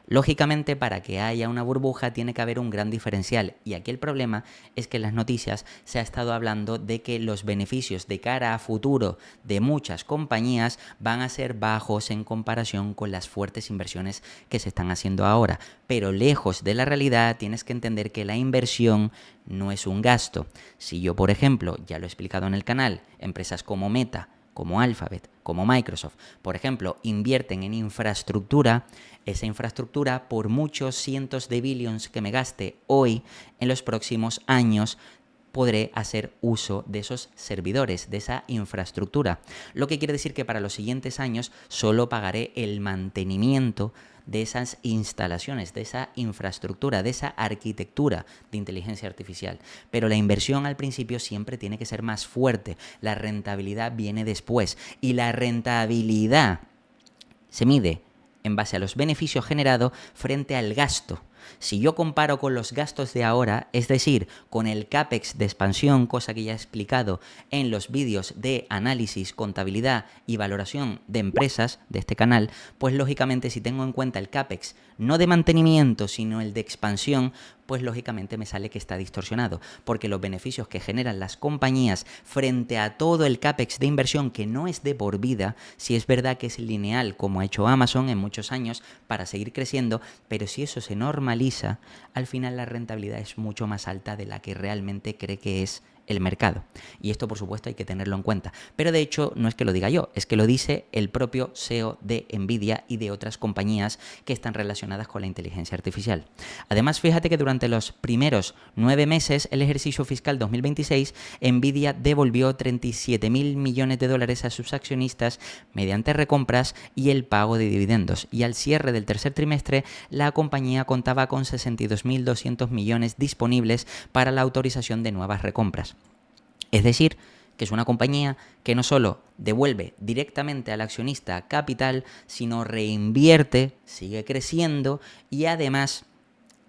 Lógicamente, para que haya una burbuja tiene que haber un gran diferencial, y aquí el problema es que en las noticias se ha estado hablando de que los beneficios de cara a futuro de muchas compañías van a ser bajos en comparación con las fuertes inversiones que se están haciendo ahora, pero lejos de la realidad tienes que entender que la inversión no es un gasto. Si yo, por ejemplo, ya lo he explicado en el canal, empresas como Meta, como Alphabet, como Microsoft, por ejemplo, invierten en infraestructura, esa infraestructura, por muchos cientos de billions que me gaste hoy, en los próximos años podré hacer uso de esos servidores, de esa infraestructura. Lo que quiere decir que para los siguientes años solo pagaré el mantenimiento de esas instalaciones, de esa infraestructura, de esa arquitectura de inteligencia artificial. Pero la inversión al principio siempre tiene que ser más fuerte. La rentabilidad viene después. Y la rentabilidad se mide en base a los beneficios generados frente al gasto. Si yo comparo con los gastos de ahora, es decir, con el CAPEX de expansión, cosa que ya he explicado en los vídeos de análisis, contabilidad y valoración de empresas de este canal, pues lógicamente si tengo en cuenta el CAPEX no de mantenimiento, sino el de expansión, pues lógicamente me sale que está distorsionado, porque los beneficios que generan las compañías frente a todo el CAPEX de inversión, que no es de por vida, si es verdad que es lineal como ha hecho Amazon en muchos años para seguir creciendo, pero si eso se normaliza, al final la rentabilidad es mucho más alta de la que realmente cree que es el mercado. Y esto, por supuesto, hay que tenerlo en cuenta. Pero de hecho, no es que lo diga yo, es que lo dice el propio CEO de Nvidia y de otras compañías que están relacionadas con la inteligencia artificial. Además, fíjate que durante los primeros 9 meses, el ejercicio fiscal 2026, Nvidia devolvió 37.000 millones de dólares a sus accionistas mediante recompras y el pago de dividendos. Y al cierre del tercer trimestre, la compañía contaba con 62.200 millones disponibles para la autorización de nuevas recompras. Es decir, que es una compañía que no solo devuelve directamente al accionista capital, sino reinvierte, sigue creciendo y además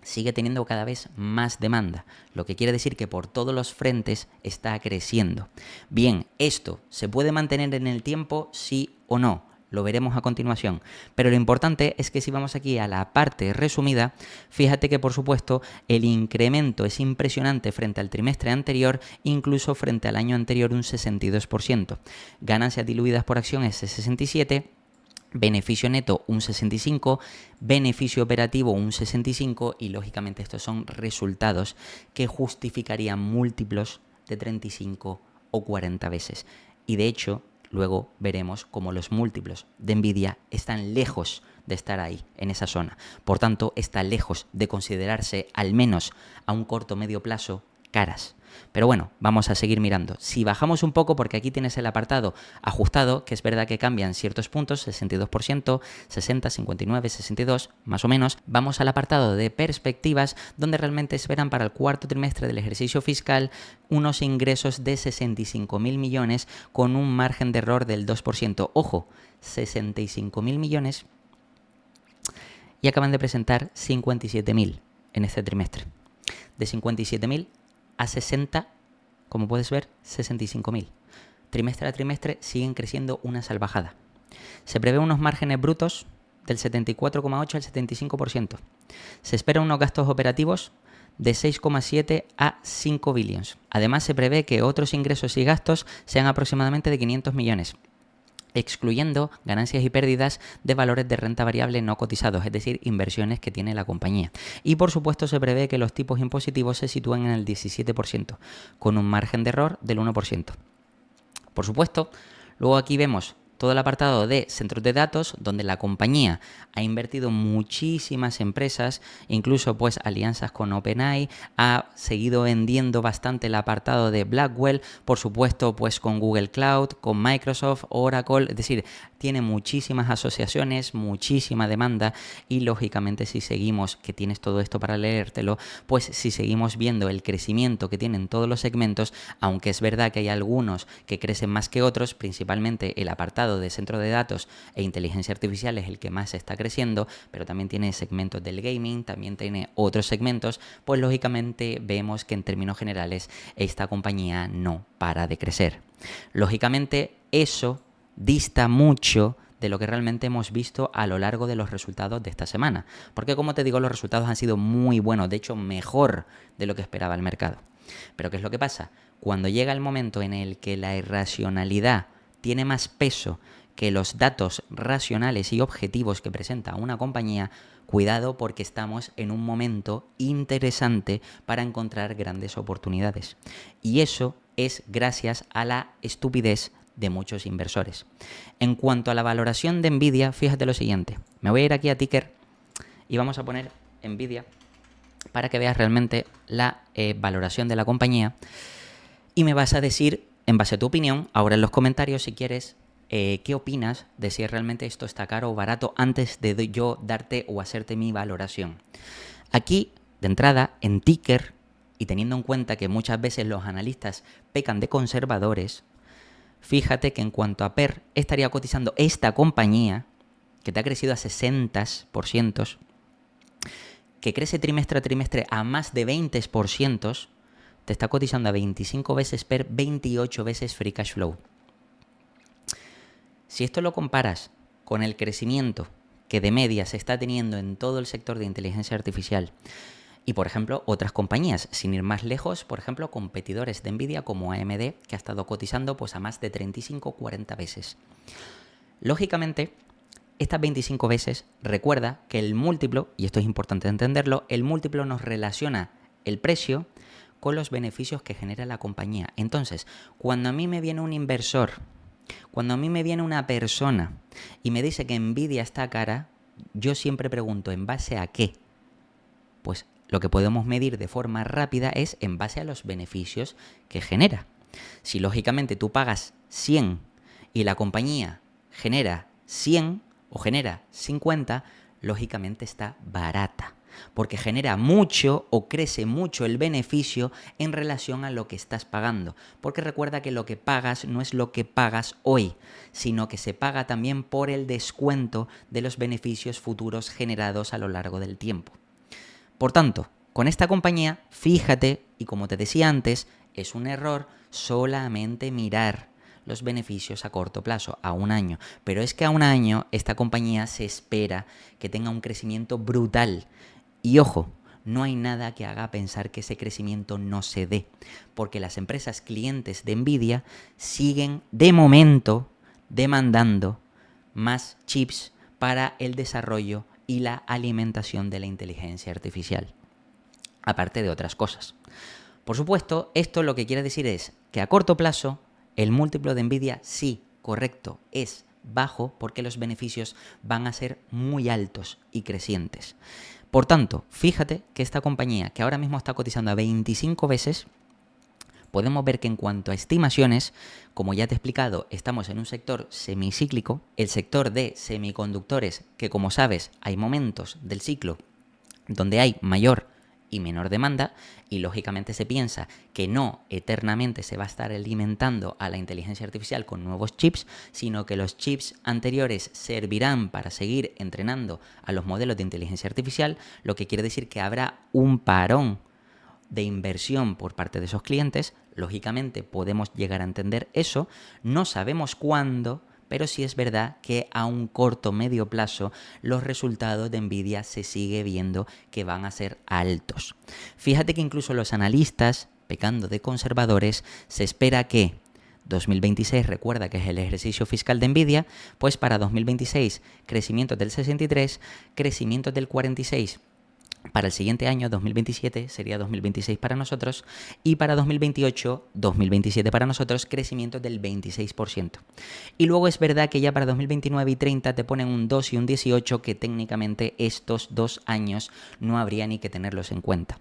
sigue teniendo cada vez más demanda, lo que quiere decir que por todos los frentes está creciendo. Bien, ¿esto se puede mantener en el tiempo, sí o no? Lo veremos a continuación, pero lo importante es que si vamos aquí a la parte resumida, fíjate que por supuesto el incremento es impresionante frente al trimestre anterior, incluso frente al año anterior un 62%. Ganancias diluidas por acción es 67%. beneficio neto un 65, beneficio operativo un 65 y lógicamente estos son resultados que justificarían múltiplos de 35 o 40 veces. Y de hecho, luego veremos cómo los múltiplos de Nvidia están lejos de estar ahí, en esa zona. Por tanto, está lejos de considerarse, al menos a un corto o medio plazo, caras. Pero bueno, vamos a seguir mirando. Si bajamos un poco, porque aquí tienes el apartado ajustado, que es verdad que cambian ciertos puntos, 62%, 60, 59, 62, más o menos, vamos al apartado de perspectivas, donde realmente esperan para el cuarto trimestre del ejercicio fiscal unos ingresos de 65.000 millones con un margen de error del 2%. Ojo, 65.000 millones y acaban de presentar 57.000 en este trimestre. De 57.000 a 60, como puedes ver, 65.000. Trimestre a trimestre siguen creciendo una salvajada. Se prevé unos márgenes brutos del 74,8 al 75%. Se esperan unos gastos operativos de 6,7 a 5 billions. Además, se prevé que otros ingresos y gastos sean aproximadamente de 500 millones. Excluyendo ganancias y pérdidas de valores de renta variable no cotizados, es decir, inversiones que tiene la compañía. Y por supuesto se prevé que los tipos impositivos se sitúen en el 17%, con un margen de error del 1%. Por supuesto, luego aquí vemos todo el apartado de centros de datos, donde la compañía ha invertido muchísimas empresas, incluso pues alianzas con OpenAI, ha seguido vendiendo bastante el apartado de Blackwell, por supuesto pues con Google Cloud, con Microsoft, Oracle, es decir, tiene muchísimas asociaciones, muchísima demanda y lógicamente si seguimos, que tienes todo esto para leértelo, pues si seguimos viendo el crecimiento que tienen todos los segmentos, aunque es verdad que hay algunos que crecen más que otros, principalmente el apartado de centro de datos e inteligencia artificial es el que más está creciendo, pero también tiene segmentos del gaming, también tiene otros segmentos, pues lógicamente vemos que en términos generales esta compañía no para de crecer. Lógicamente eso dista mucho de lo que realmente hemos visto a lo largo de los resultados de esta semana, porque como te digo, los resultados han sido muy buenos, de hecho mejor de lo que esperaba el mercado. Pero ¿qué es lo que pasa? Cuando llega el momento en el que la irracionalidad tiene más peso que los datos racionales y objetivos que presenta una compañía, cuidado porque estamos en un momento interesante para encontrar grandes oportunidades. Y eso es gracias a la estupidez de muchos inversores. En cuanto a la valoración de Nvidia, fíjate lo siguiente. Me voy a ir aquí a Ticker y vamos a poner Nvidia para que veas realmente la valoración de la compañía y me vas a decir, en base a tu opinión, ahora en los comentarios si quieres, qué opinas de si realmente esto está caro o barato antes de yo darte o hacerte mi valoración. Aquí, de entrada, en Ticker, y teniendo en cuenta que muchas veces los analistas pecan de conservadores, fíjate que en cuanto a PER, estaría cotizando esta compañía, que te ha crecido a 60%, que crece trimestre a trimestre a más de 20%, te está cotizando a 25 veces PER, 28 veces Free Cash Flow. Si esto lo comparas con el crecimiento que de media se está teniendo en todo el sector de inteligencia artificial y, por ejemplo, otras compañías, sin ir más lejos, por ejemplo, competidores de Nvidia como AMD, que ha estado cotizando pues a más de 35 o 40 veces. Lógicamente, estas 25 veces, recuerda que el múltiplo, y esto es importante entenderlo, el múltiplo nos relaciona el precio con los beneficios que genera la compañía. Entonces, cuando a mí me viene un inversor, cuando a mí me viene una persona y me dice que Nvidia está cara, yo siempre pregunto, ¿en base a qué? Pues lo que podemos medir de forma rápida es en base a los beneficios que genera. Si lógicamente tú pagas 100 y la compañía genera 100 o genera 50, lógicamente está barata, porque genera mucho o crece mucho el beneficio en relación a lo que estás pagando. Porque recuerda que lo que pagas no es lo que pagas hoy, sino que se paga también por el descuento de los beneficios futuros generados a lo largo del tiempo. Por tanto, con esta compañía, fíjate, y como te decía antes, es un error solamente mirar los beneficios a corto plazo, a un año. Pero es que a un año esta compañía se espera que tenga un crecimiento brutal. Y ojo, no hay nada que haga pensar que ese crecimiento no se dé, porque las empresas clientes de Nvidia siguen de momento demandando más chips para el desarrollo y la alimentación de la inteligencia artificial, aparte de otras cosas. Por supuesto, esto lo que quiere decir es que a corto plazo el múltiplo de Nvidia sí, correcto, es bajo porque los beneficios van a ser muy altos y crecientes. Por tanto, fíjate que esta compañía, que ahora mismo está cotizando a 25 veces, podemos ver que en cuanto a estimaciones, como ya te he explicado, estamos en un sector semicíclico, el sector de semiconductores, que como sabes hay momentos del ciclo donde hay mayor y menor demanda, y lógicamente se piensa que no eternamente se va a estar alimentando a la inteligencia artificial con nuevos chips, sino que los chips anteriores servirán para seguir entrenando a los modelos de inteligencia artificial, lo que quiere decir que habrá un parón de inversión por parte de esos clientes. Lógicamente podemos llegar a entender eso, no sabemos cuándo, pero sí es verdad que a un corto medio plazo los resultados de Nvidia se sigue viendo que van a ser altos. Fíjate que incluso los analistas, pecando de conservadores, se espera que 2026, recuerda que es el ejercicio fiscal de Nvidia, pues para 2026 crecimiento del 63, crecimiento del 46. Para el siguiente año, 2027, sería 2026 para nosotros, y para 2028, 2027 para nosotros, crecimiento del 26%. Y luego es verdad que ya para 2029 y 30 te ponen un 2 y un 18, que técnicamente estos 2 años no habría ni que tenerlos en cuenta.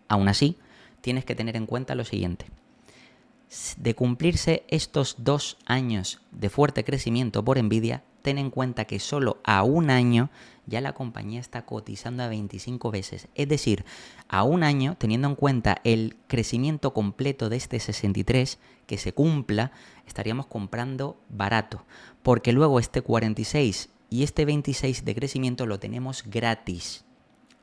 Aún así, tienes que tener en cuenta lo siguiente. De cumplirse estos 2 años de fuerte crecimiento por Nvidia, ten en cuenta que solo a un año ya la compañía está cotizando a 25 veces. Es decir, a un año, teniendo en cuenta el crecimiento completo de este 63 que se cumpla, estaríamos comprando barato, porque luego este 46 y este 26 de crecimiento lo tenemos gratis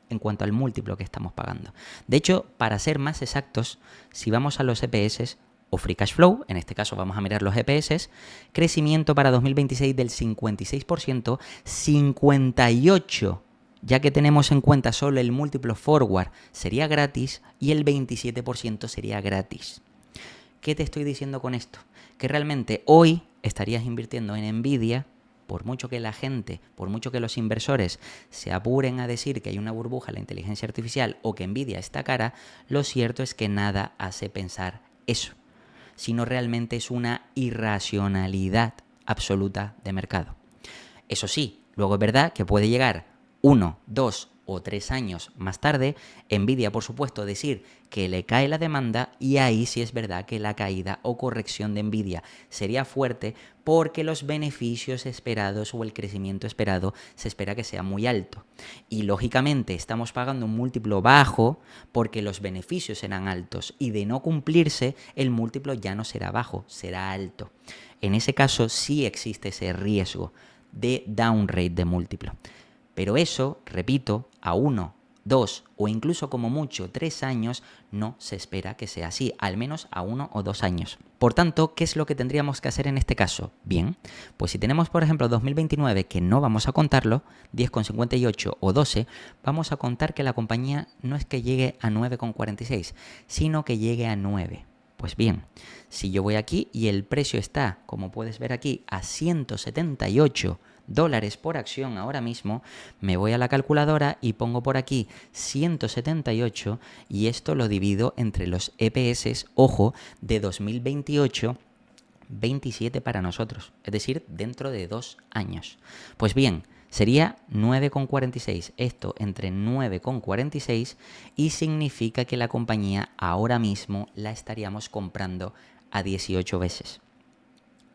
en cuanto al múltiplo que estamos pagando. De hecho, para ser más exactos, si vamos a los EPS o Free Cash Flow, en este caso vamos a mirar los EPS, crecimiento para 2026 del 56%, 58%, ya que tenemos en cuenta solo el múltiplo forward, sería gratis y el 27% sería gratis. ¿Qué te estoy diciendo con esto? Que realmente hoy estarías invirtiendo en Nvidia, por mucho que la gente, por mucho que los inversores se apuren a decir que hay una burbuja en la inteligencia artificial o que Nvidia está cara, lo cierto es que nada hace pensar eso, sino realmente es una irracionalidad absoluta de mercado. Eso sí, luego es verdad que puede llegar 1, 2 o 3 años más tarde, Nvidia, por supuesto, decir que le cae la demanda, y ahí sí es verdad que la caída o corrección de Nvidia sería fuerte porque los beneficios esperados o el crecimiento esperado se espera que sea muy alto. Y lógicamente estamos pagando un múltiplo bajo porque los beneficios serán altos, y de no cumplirse el múltiplo ya no será bajo, será alto. En ese caso sí existe ese riesgo de downrate de múltiplo. Pero eso, repito, a 1, 2 o incluso como mucho 3 años no se espera que sea así, al menos a 1 o 2 años. Por tanto, ¿qué es lo que tendríamos que hacer en este caso? Bien, pues si tenemos por ejemplo 2029, que no vamos a contarlo, 10,58 o 12, vamos a contar que la compañía no es que llegue a 9,46, sino que llegue a 9. Pues bien, si yo voy aquí y el precio está, como puedes ver aquí, a 178 dólares por acción ahora mismo, me voy a la calculadora y pongo por aquí 178 y esto lo divido entre los EPS, ojo, de 2028, 27 para nosotros, es decir, dentro de 2 años. Pues bien, sería 9,46, esto entre 9,46, y significa que la compañía ahora mismo la estaríamos comprando a 18 veces.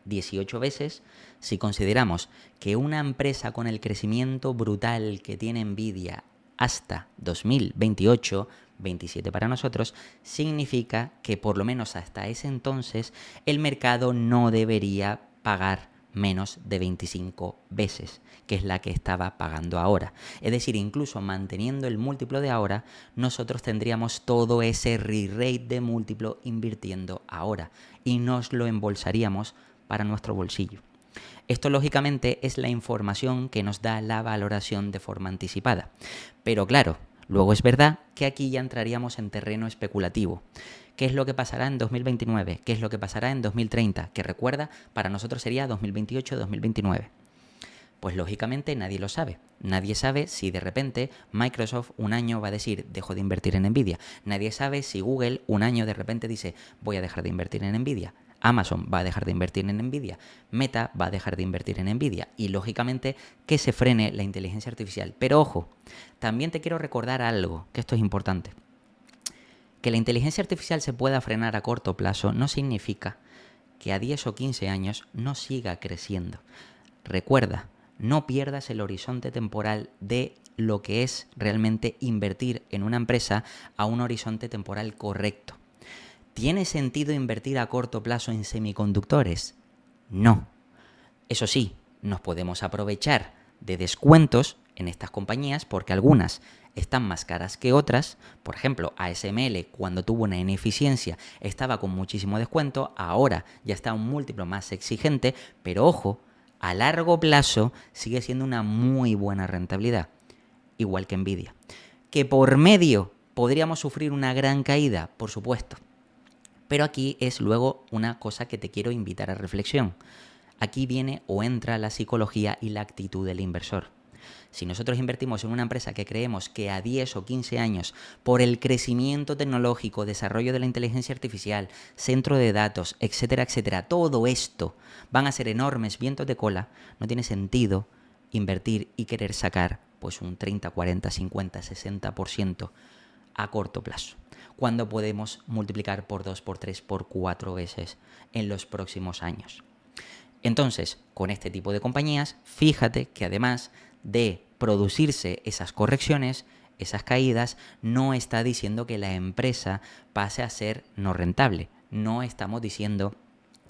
18 veces si consideramos que una empresa con el crecimiento brutal que tiene Nvidia hasta 2028, 27 para nosotros, significa que por lo menos hasta ese entonces el mercado no debería pagar menos de 25 veces, que es la que estaba pagando ahora. Es decir, incluso manteniendo el múltiplo de ahora, nosotros tendríamos todo ese re-rate de múltiplo invirtiendo ahora y nos lo embolsaríamos para nuestro bolsillo. Esto lógicamente es la información que nos da la valoración de forma anticipada. Pero claro, luego es verdad que aquí ya entraríamos en terreno especulativo. ¿Qué es lo que pasará en 2029? ¿Qué es lo que pasará en 2030? Que recuerda, para nosotros sería 2028-2029. Pues lógicamente nadie lo sabe. Nadie sabe si de repente Microsoft un año va a decir dejo de invertir en Nvidia. Nadie sabe si Google un año de repente dice voy a dejar de invertir en Nvidia. Amazon va a dejar de invertir en Nvidia. Meta va a dejar de invertir en Nvidia. Y lógicamente que se frene la inteligencia artificial. Pero ojo, también te quiero recordar algo, que esto es importante. Que la inteligencia artificial se pueda frenar a corto plazo no significa que a 10 o 15 años no siga creciendo. Recuerda, no pierdas el horizonte temporal de lo que es realmente invertir en una empresa a un horizonte temporal correcto. ¿Tiene sentido invertir a corto plazo en semiconductores? No. Eso sí, nos podemos aprovechar de descuentos en estas compañías porque algunas están más caras que otras. Por ejemplo, ASML cuando tuvo una ineficiencia estaba con muchísimo descuento, ahora ya está un múltiplo más exigente, pero ojo, a largo plazo sigue siendo una muy buena rentabilidad, igual que Nvidia. ¿Que por medio podríamos sufrir una gran caída? Por supuesto. Pero aquí es luego una cosa que te quiero invitar a reflexión. Aquí viene o entra la psicología y la actitud del inversor. Si nosotros invertimos en una empresa que creemos que a 10 o 15 años, por el crecimiento tecnológico, desarrollo de la inteligencia artificial, centro de datos, etcétera, etcétera, todo esto van a ser enormes vientos de cola, no tiene sentido invertir y querer sacar pues un 30, 40, 50, 60% a corto plazo, cuando podemos multiplicar por 2, por 3, por 4 veces en los próximos años. Entonces, con este tipo de compañías, fíjate que además de producirse esas correcciones, esas caídas, no está diciendo que la empresa pase a ser no rentable. No estamos diciendo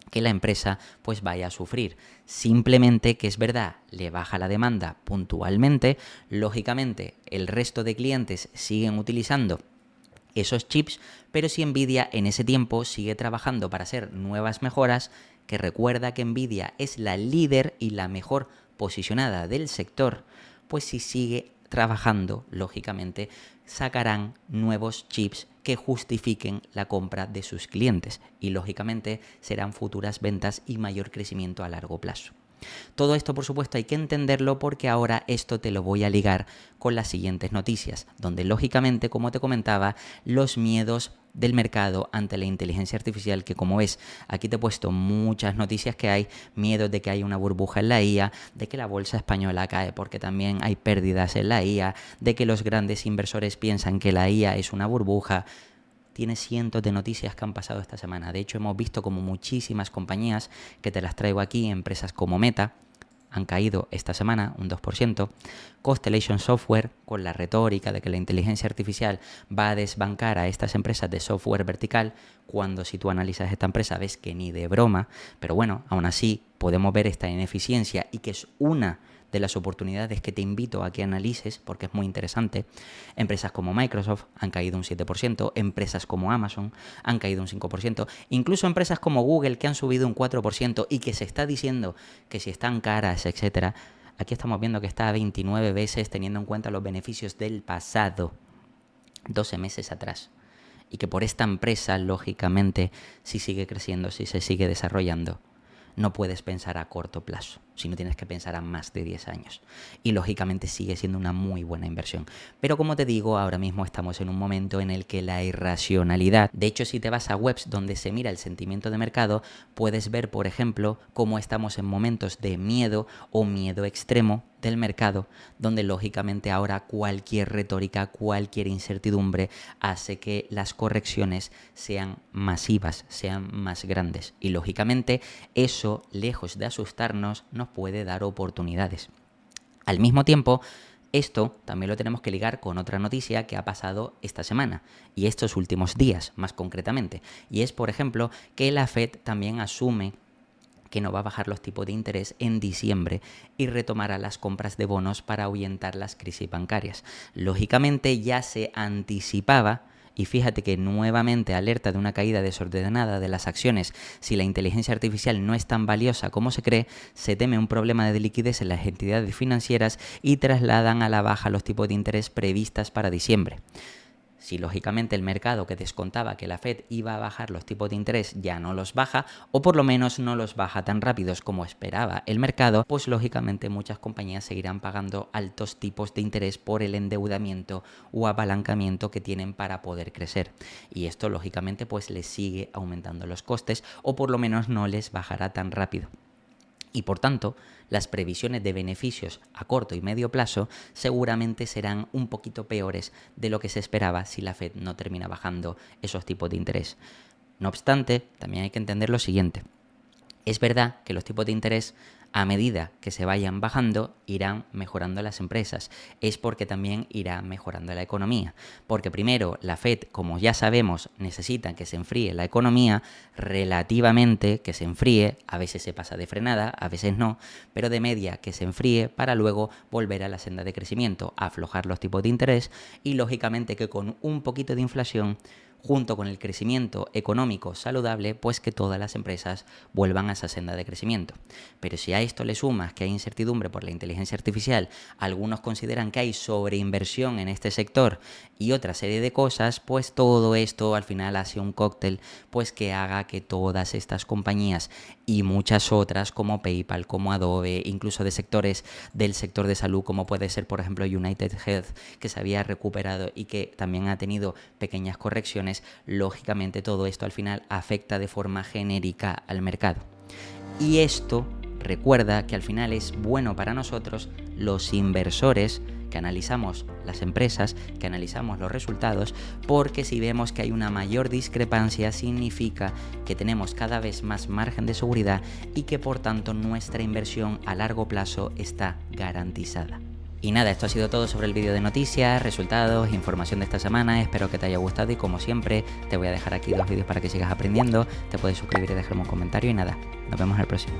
que la empresa pues vaya a sufrir. Simplemente que es verdad, le baja la demanda puntualmente, lógicamente el resto de clientes siguen utilizando esos chips, pero si Nvidia en ese tiempo sigue trabajando para hacer nuevas mejoras, que recuerda que Nvidia es la líder y la mejor posicionada del sector, pues si sigue trabajando, lógicamente sacarán nuevos chips que justifiquen la compra de sus clientes y lógicamente serán futuras ventas y mayor crecimiento a largo plazo. Todo esto, por supuesto, hay que entenderlo porque ahora esto te lo voy a ligar con las siguientes noticias, donde lógicamente, como te comentaba, los miedos del mercado ante la inteligencia artificial, que como ves, aquí te he puesto muchas noticias que hay, miedos de que hay una burbuja en la IA, de que la bolsa española cae porque también hay pérdidas en la IA, de que los grandes inversores piensan que la IA es una burbuja. Tiene cientos de noticias que han pasado esta semana. De hecho, hemos visto como muchísimas compañías, que te las traigo aquí, empresas como Meta, han caído esta semana un 2%. Constellation Software, con la retórica de que la inteligencia artificial va a desbancar a estas empresas de software vertical, cuando si tú analizas esta empresa ves que ni de broma, pero bueno, aún así podemos ver esta ineficiencia y que es una de las oportunidades que te invito a que analices porque es muy interesante. Empresas como Microsoft han caído un 7%, empresas como Amazon han caído un 5%, incluso empresas como Google que han subido un 4% y que se está diciendo que si están caras, etcétera. Aquí estamos viendo que está a 29 veces teniendo en cuenta los beneficios del pasado, 12 meses atrás. Y que por esta empresa, lógicamente, si sigue creciendo, si se sigue desarrollando, no puedes pensar a corto plazo, sino tienes que pensar a más de 10 años. Y lógicamente sigue siendo una muy buena inversión. Pero como te digo, ahora mismo estamos en un momento en el que la irracionalidad, de hecho si te vas a webs donde se mira el sentimiento de mercado, puedes ver, por ejemplo, cómo estamos en momentos de miedo o miedo extremo del mercado, donde lógicamente ahora cualquier retórica, cualquier incertidumbre hace que las correcciones sean masivas, sean más grandes. Y lógicamente eso, lejos de asustarnos, nos puede dar oportunidades. Al mismo tiempo, esto también lo tenemos que ligar con otra noticia que ha pasado esta semana y estos últimos días, más concretamente. Y es, por ejemplo, que la Fed también asume que no va a bajar los tipos de interés en diciembre y retomará las compras de bonos para ahuyentar las crisis bancarias. Lógicamente ya se anticipaba, y fíjate que nuevamente alerta de una caída desordenada de las acciones. Si la inteligencia artificial no es tan valiosa como se cree, se teme un problema de liquidez en las entidades financieras y trasladan a la baja los tipos de interés previstas para diciembre. si lógicamente el mercado que descontaba que la Fed iba a bajar los tipos de interés ya no los baja, o por lo menos no los baja tan rápidos como esperaba el mercado, pues lógicamente muchas compañías seguirán pagando altos tipos de interés por el endeudamiento o apalancamiento que tienen para poder crecer. Y esto lógicamente pues les sigue aumentando los costes, o por lo menos no les bajará tan rápido. Y por tanto, las previsiones de beneficios a corto y medio plazo seguramente serán un poquito peores de lo que se esperaba si la Fed no termina bajando esos tipos de interés. No obstante, también hay que entender lo siguiente. Es verdad que los tipos de interés, a medida que se vayan bajando, irán mejorando las empresas. Es porque también irá mejorando la economía. Porque primero, la Fed, como ya sabemos, necesita que se enfríe la economía, relativamente que se enfríe, a veces se pasa de frenada, a veces no, pero de media que se enfríe para luego volver a la senda de crecimiento, aflojar los tipos de interés y lógicamente que con un poquito de inflación, junto con el crecimiento económico saludable, pues que todas las empresas vuelvan a esa senda de crecimiento. Pero si a esto le sumas que hay incertidumbre por la inteligencia artificial, algunos consideran que hay sobreinversión en este sector y otra serie de cosas, pues todo esto al final hace un cóctel pues que haga que todas estas compañías y muchas otras como PayPal, como Adobe, incluso de sectores del sector de salud como puede ser por ejemplo United Health, que se había recuperado y que también ha tenido pequeñas correcciones, lógicamente todo esto al final afecta de forma genérica al mercado. Y esto recuerda que al final es bueno para nosotros, los inversores, que analizamos las empresas, que analizamos los resultados, porque si vemos que hay una mayor discrepancia significa que tenemos cada vez más margen de seguridad y que por tanto nuestra inversión a largo plazo está garantizada. Y nada, esto ha sido todo sobre el vídeo de noticias, resultados, información de esta semana. Espero que te haya gustado y como siempre te voy a dejar aquí 2 vídeos para que sigas aprendiendo. Te puedes suscribir y dejarme un comentario y nada, nos vemos en el próximo.